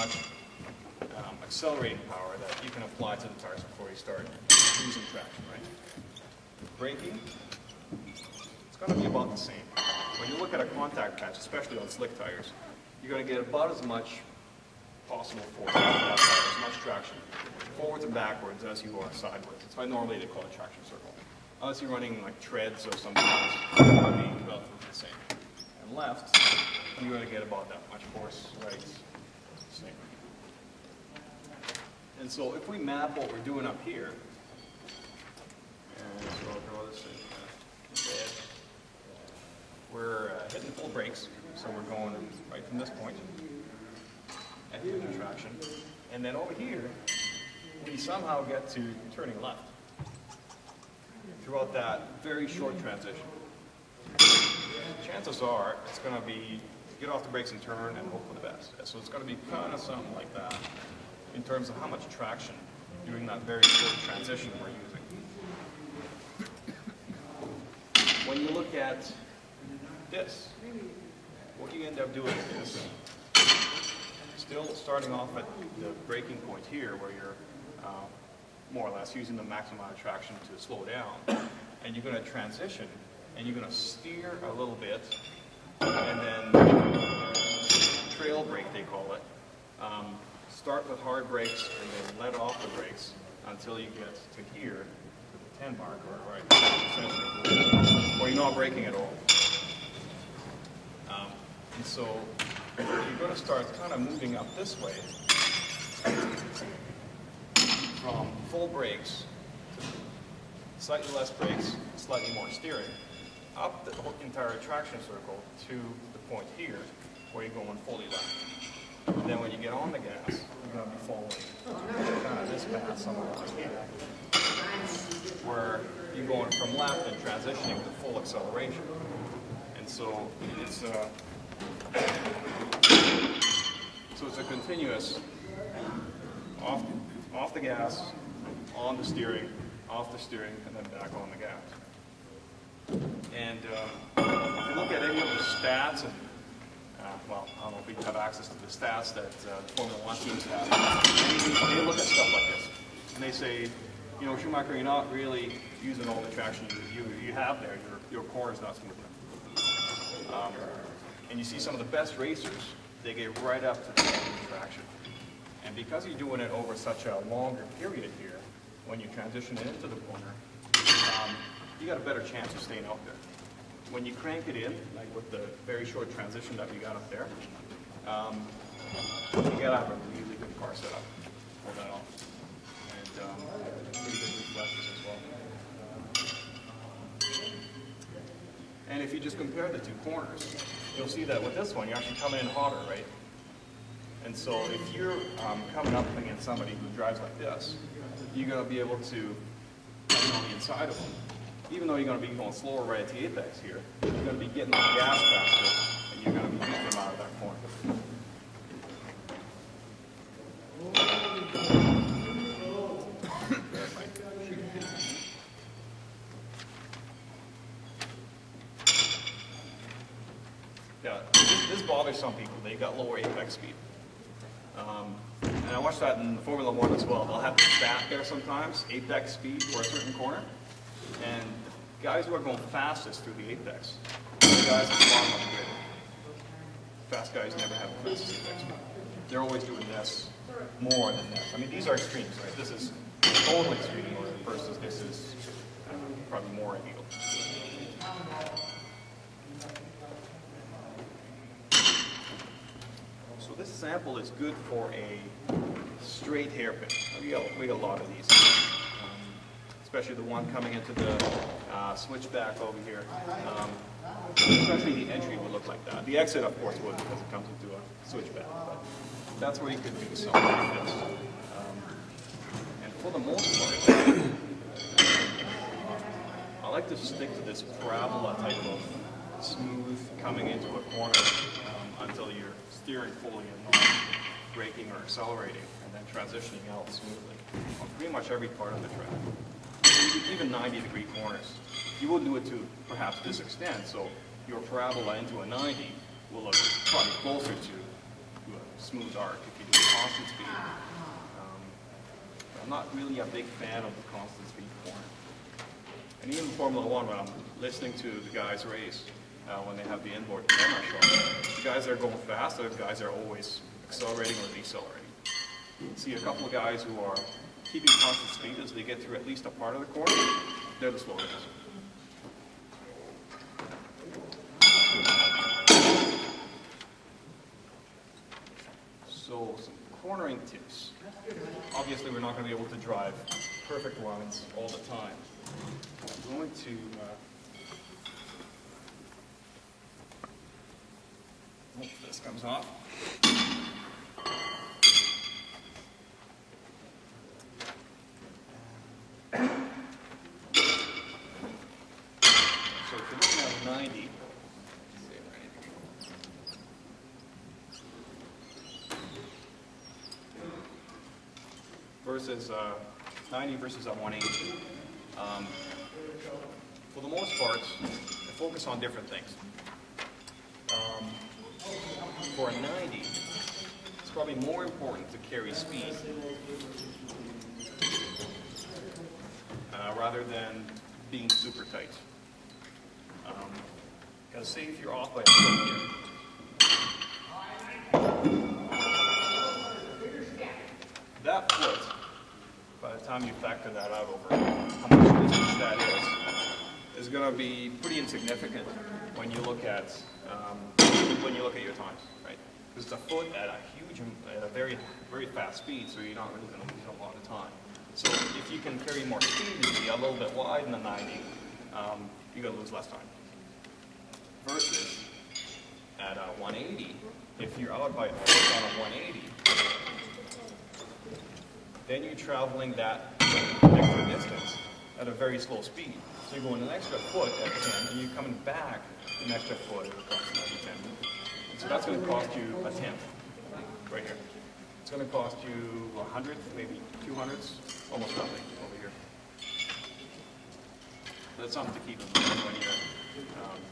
much accelerating power that you can apply to the tires before you start losing traction, right? Braking, it's going to be about the same. When you look at a contact patch, especially on slick tires, you're going to get about as much possible force out of that tire, as much traction, forwards and backwards as you are sideways. That's why normally they call it traction circle. Unless you're running like treads or something else, it's going to be relatively the same. And left, you're going to get about that much force, right? Same. And so if we map what we're doing up here, and so I'll draw this in red, we're hitting full brakes, so we're going right from this point at the traction, and then over here, we somehow get to turning left throughout that very short transition. Chances are it's going to be get off the brakes and turn and hope for the best. So it's going to be kind of something like that in terms of how much traction during that very short transition we're using. When you look at this, what you end up doing is still starting off at the braking point here where you're more or less using the maximum amount of traction to slow down, and you're going to transition and you're going to steer a little bit and then trail brake, they call it. Start with hard brakes and then let off the brakes until you get to here, to the 10 mark, or right, essentially, or you're not braking at all. And so you're going to start kind of moving up this way from full brakes to slightly less brakes, slightly more steering, up the entire traction circle to the point here where you're going fully left. And then when you get on the gas, you're going to be following kind of this path somewhere like here, where you're going from left and transitioning to full acceleration. And so it's a continuous off the gas, on the steering, off the steering, and then back on the gas. And if you look at any of the stats, and well, I don't know if we have access to the stats that Formula One teams have, they look at stuff like this, and they say, you know, Schumacher, you're not really using all the traction you have there. Your core is not smooth enough. And you see some of the best racers, they get right up to the traction. And because you're doing it over such a longer period here, when you transition it into the corner, you got a better chance of staying out there. When you crank it in, like with the very short transition that we got up there, you gotta have a really good car setup to pull that off. And pretty good reflexes as well. And if you just compare the two corners, you'll see that with this one, you're actually coming in hotter, right? And so if you're coming up against somebody who drives like this, you're going to be able to come in on the inside of them. Even though you're going to be going slower right at the apex here, you're going to be getting on the gas faster, and you're going to be beating them out of that corner. Yeah, this bothers some people. They got lower apex speed. And I watched that in Formula One as well. They'll have the stat there sometimes, apex speed for a certain corner. And the guys who are going fastest through the apex, the guys at the bottom of the grid. Fast guys never have the fastest apex speed. They're always doing this more than this. I mean, these are extremes, right? This is total extreme versus this is probably more ideal. So this sample is good for a straight hairpin. We got a lot of these, especially the one coming into the switchback over here. Especially the entry would look like that. The exit, of course, would because it comes into a switchback. But that's where you could do something like this. And for the most part, I like to stick to this parabola type of smooth coming into a corner until you're steering fully and not braking or accelerating, and then transitioning out smoothly on pretty much every part of the track. Even 90-degree corners. You wouldn't do it to perhaps this extent, so your parabola into a 90 will look probably closer to a smooth arc if you do constant speed. I'm not really a big fan of the constant speed corner. And even in Formula One, when I'm listening to the guys race, when they have the inboard camera showing, the guys that are going fast are the guys that are always accelerating or decelerating. You can see a couple of guys who are keeping constant speed as they get through at least a part of the corner. They're the slow guys. So some cornering tips. Obviously, we're not going to be able to drive perfect lines all the time. I'm going to hope this comes off. So if you're looking at 90, versus 90 versus a 180. For the most part, I focus on different things. For a 90, it's probably more important to carry speed rather than being super tight. Because say if you're off by a foot here, that foot, by the time you factor that out over how much distance that is going to be pretty insignificant when you look at your times, right? Because it's a foot at a very, very fast speed, so you're not really going to lose a lot of time. So if you can carry more speed and be a little bit wide in the 90, you're going to lose less time. Versus at a 180, if you're out by a foot on a 180, then you're traveling that extra distance at a very slow speed. So you're going an extra foot at 10, and you're coming back an extra foot at approximately 10. And so that's going to cost you a tenth, right here. It's going to cost you 100th, maybe 200ths, almost nothing over here. That's something to keep in mind when you're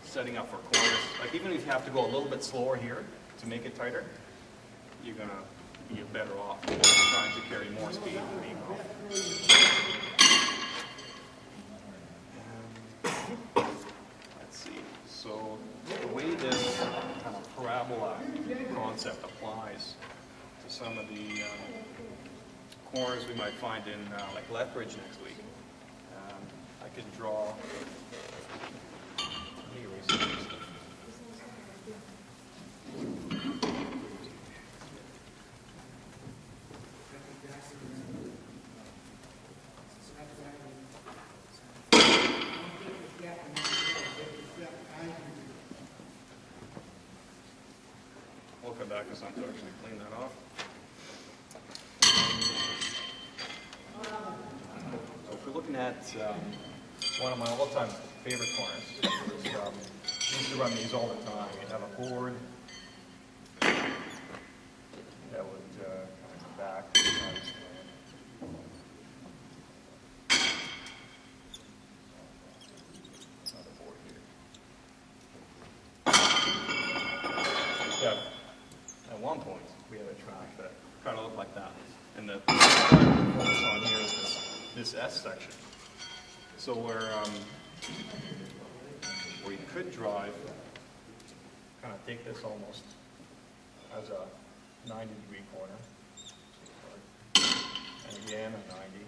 setting up for corners. Like even if you have to go a little bit slower here to make it tighter, you're going to be better off trying to carry more speed than being off. Let's see. So the way this kind of parabola concept applies to some of the corners we might find in like Lethbridge next week, I could draw. Let me erase this. We'll come back to something to actually clean that off. So if we're looking at one of my all-time favorite corners, I used to run these all the time. You'd have a board that would come back. Another board here. Yeah. At one point, we had a track that kind of looked like that. And the focus on here is this S section. So where you could drive, kind of take this almost as a 90-degree corner. And again, a 90.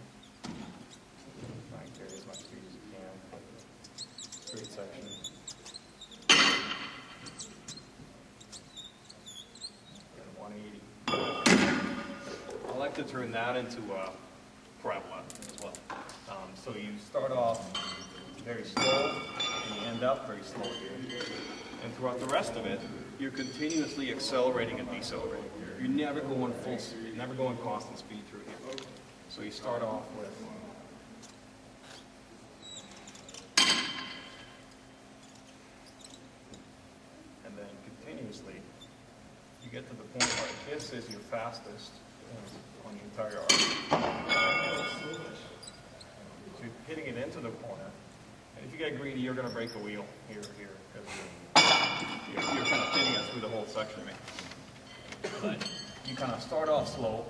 Try and carry as much speed as you can. Straight section. I like to turn that into a parabola as well. So you start off very slow and you end up very slow here. And throughout the rest of it, you're continuously accelerating and decelerating. You're never going full speed, never going constant speed through here. So you start off with and then continuously you get to the point where this is your fastest on the entire arc. So you're hitting it into the corner. And if you get greedy, you're going to break a wheel here, because you're kind of hitting it through the whole section. But you kind of start off slow,